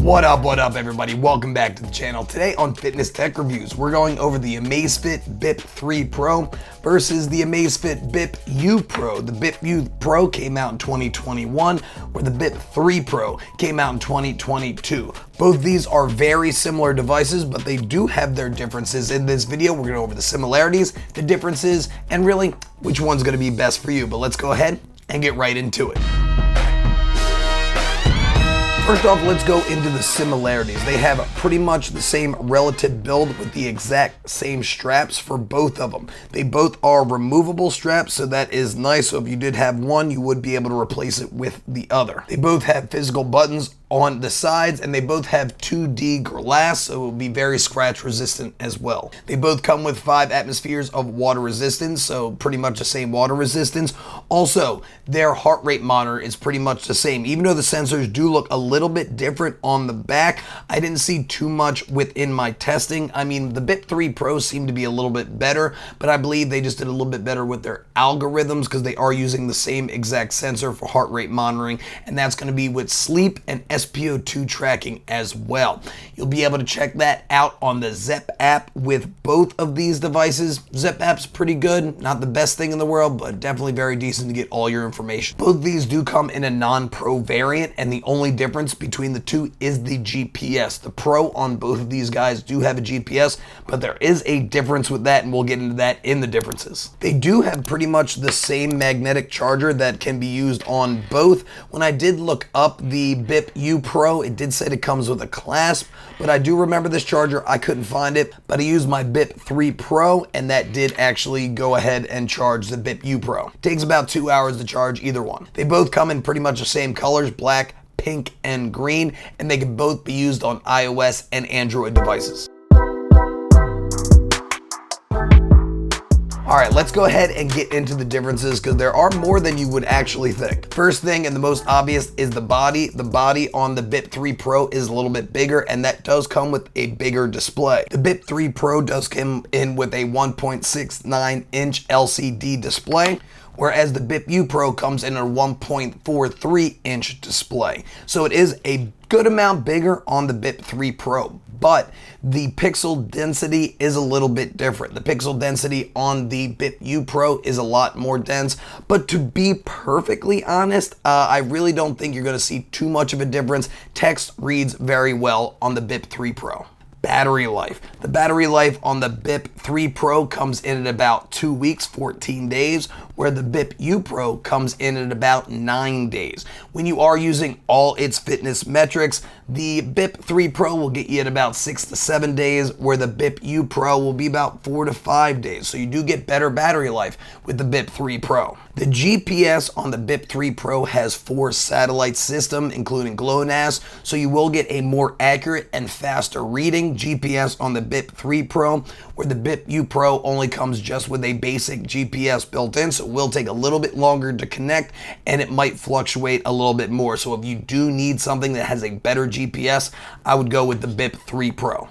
What up everybody? Welcome back to the channel. Today on Fitness Tech Reviews, we're going over the Amazfit Bip 3 Pro versus the Amazfit Bip U Pro. The Bip U Pro came out in 2021, where the Bip 3 Pro came out in 2022. Both these are very similar devices, but they do have their differences. In this video, we're going to go over the similarities, the differences, and really which one's going to be best for you. But let's go ahead and get right into it. First off, let's go into the similarities. They have pretty much the same relative build with the exact same straps for both of them. They both are removable straps, so that is nice. So if you did have one, you would be able to replace it with the other. They both have physical buttons on the sides, and they both have 2D glass, so it will be very scratch resistant as well. They both come with 5 atmospheres of water resistance, so pretty much the same water resistance. Also, their heart rate monitor is pretty much the same. Even though the sensors do look a little bit different on the back, I didn't see too much within my testing. I mean, the Bip 3 Pro seemed to be a little bit better, but I believe they just did a little bit better with their algorithms because they are using the same exact sensor for heart rate monitoring, and that's going to be with sleep and SpO2 tracking as well. You'll be able to check that out on the Zepp app with both of these devices. Zepp app's pretty good, not the best thing in the world, but definitely very decent to get all your information. Both of these do come in a non-Pro variant, and the only difference between the two is the GPS. The Pro on both of these guys do have a GPS, but there is a difference with that, and we'll get into that in the differences. They do have pretty much the same magnetic charger that can be used on both. When I did look up the Bip U Pro, it did say it comes with a clasp, but I do remember this charger. I couldn't find it, but I used my Bip 3 Pro, and that did actually go ahead and charge the Bip U Pro. It takes about 2 hours to charge either one. They both come in pretty much the same colors, black, pink, and green, and they can both be used on iOS and Android devices. All right, let's go ahead and get into the differences because there are more than you would actually think. First thing and the most obvious is the body. The body on the Bip 3 Pro is a little bit bigger, and that does come with a bigger display. The Bip 3 Pro does come in with a 1.69-inch LCD display, whereas the Bip U Pro comes in a 1.43-inch display. So it is a good amount bigger on the Bip 3 Pro, but the pixel density is a little bit different. The pixel density on the Bip U Pro is a lot more dense, but to be perfectly honest, I really don't think you're going to see too much of a difference. Text reads very well on the Bip 3 Pro. Battery life. The battery life on the Bip 3 Pro comes in at about 2 weeks, 14 days, where the Bip U Pro comes in at about 9 days. When you are using all its fitness metrics, the Bip 3 Pro will get you at about 6 to 7 days, where the Bip U Pro will be about 4 to 5 days. So you do get better battery life with the Bip 3 Pro. The GPS on the Bip 3 Pro has 4 satellite system, including GLONASS, so you will get a more accurate and faster reading GPS on the Bip 3 Pro, where the Bip U Pro only comes just with a basic GPS built in, so it will take a little bit longer to connect, and it might fluctuate a little bit more. So if you do need something that has a better GPS, I would go with the Bip 3 Pro.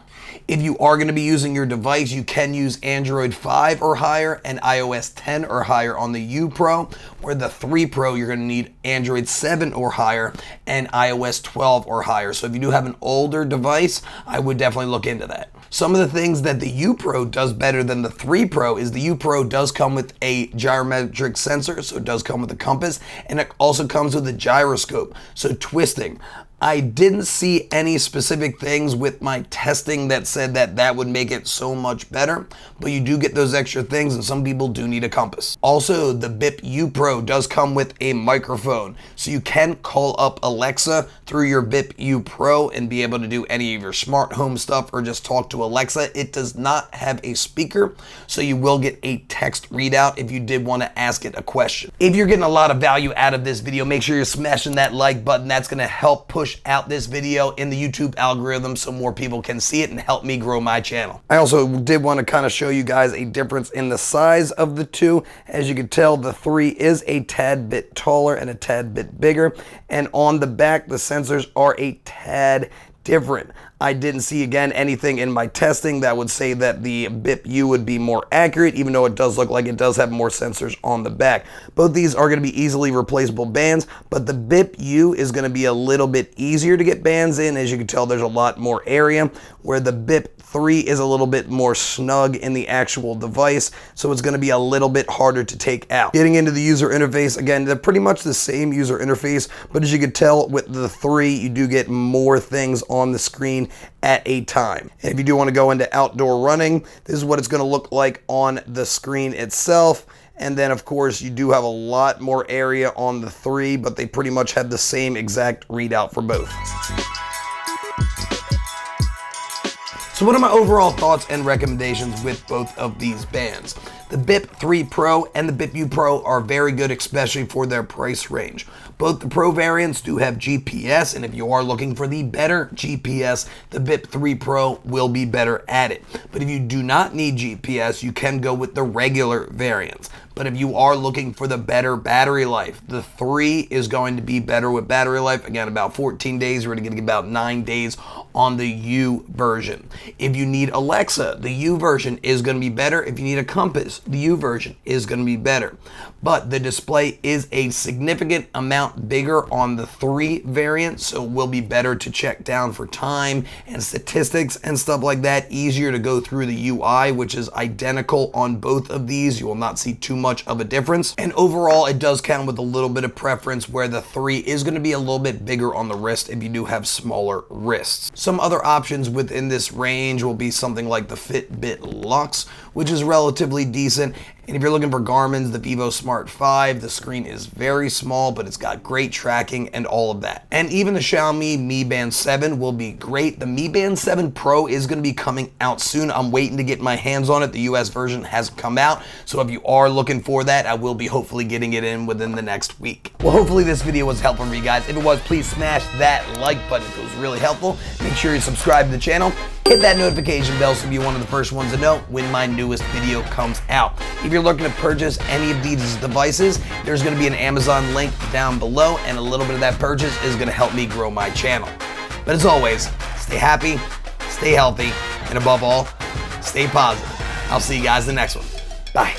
If you are going to be using your device, you can use Android 5 or higher and iOS 10 or higher on the U Pro, where the 3 Pro you're going to need Android 7 or higher and iOS 12 or higher. So if you do have an older device, I would definitely look into that. Some of the things that the U Pro does better than the 3 Pro is the U Pro does come with a gyrometric sensor, so it does come with a compass, and it also comes with a gyroscope, so twisting. I didn't see any specific things with my testing that said that that would make it so much better, but you do get those extra things, and some people do need a compass. Also, the Bip U Pro does come with a microphone, so you can call up Alexa through your Bip U Pro and be able to do any of your smart home stuff or just talk to Alexa. It does not have a speaker, so you will get a text readout if you did want to ask it a question. If you're getting a lot of value out of this video, make sure you're smashing that like button. That's going to help push out this video in the YouTube algorithm so more people can see it and help me grow my channel. I also did want to kind of show you guys a difference in the size of the two. As you can tell, the 3 is a tad bit taller and a tad bit bigger, and on the back the sensors are a tad different. I didn't see, again, anything in my testing that would say that the BIP-U would be more accurate, even though it does look like it does have more sensors on the back. Both these are going to be easily replaceable bands, but the BIP-U is going to be a little bit easier to get bands in. As you can tell, there's a lot more area, where the BIP-3 is a little bit more snug in the actual device, so it's going to be a little bit harder to take out. Getting into the user interface, again, they're pretty much the same user interface, but as you can tell with the 3, you do get more things on the screen at a time. And if you do want to go into outdoor running, this is what it's going to look like on the screen itself. And then, of course, you do have a lot more area on the 3, but they pretty much have the same exact readout for both. So what are my overall thoughts and recommendations with both of these bands? The BIP-3 Pro and the BIP-U Pro are very good, especially for their price range. Both the Pro variants do have GPS, and if you are looking for the better GPS, the BIP-3 Pro will be better at it. But if you do not need GPS, you can go with the regular variants. But if you are looking for the better battery life, the 3 is going to be better with battery life. Again, about 14 days. We're going to get about 9 days on the U version. If you need Alexa, the U version is going to be better. If you need a compass, the U version is going to be better. But the display is a significant amount bigger on the 3 variant, so it will be better to check down for time and statistics and stuff like that. Easier to go through the UI, which is identical on both of these. You will not see too much of a difference. And overall, it does count with a little bit of preference, where the 3 is going to be a little bit bigger on the wrist if you do have smaller wrists. Some other options within this range will be something like the Fitbit Luxe, which is relatively decent. And if you're looking for Garmin's, the Vivo Smart 5, the screen is very small, but it's got great tracking and all of that. And even the Xiaomi Mi Band 7 will be great. The Mi Band 7 Pro is going to be coming out soon. I'm waiting to get my hands on it. The US version has come out, so if you are looking for that, I will be hopefully getting it in within the next week. Well, hopefully this video was helpful for you guys. If it was, please smash that like button. It was really helpful. Make sure you subscribe to the channel. Hit that notification bell so you'll be one of the first ones to know when my newest video comes out. If you're looking to purchase any of these devices, there's going to be an Amazon link down below, and a little bit of that purchase is going to help me grow my channel. But as always, stay happy, stay healthy, and above all, stay positive. I'll see you guys in the next one. Bye.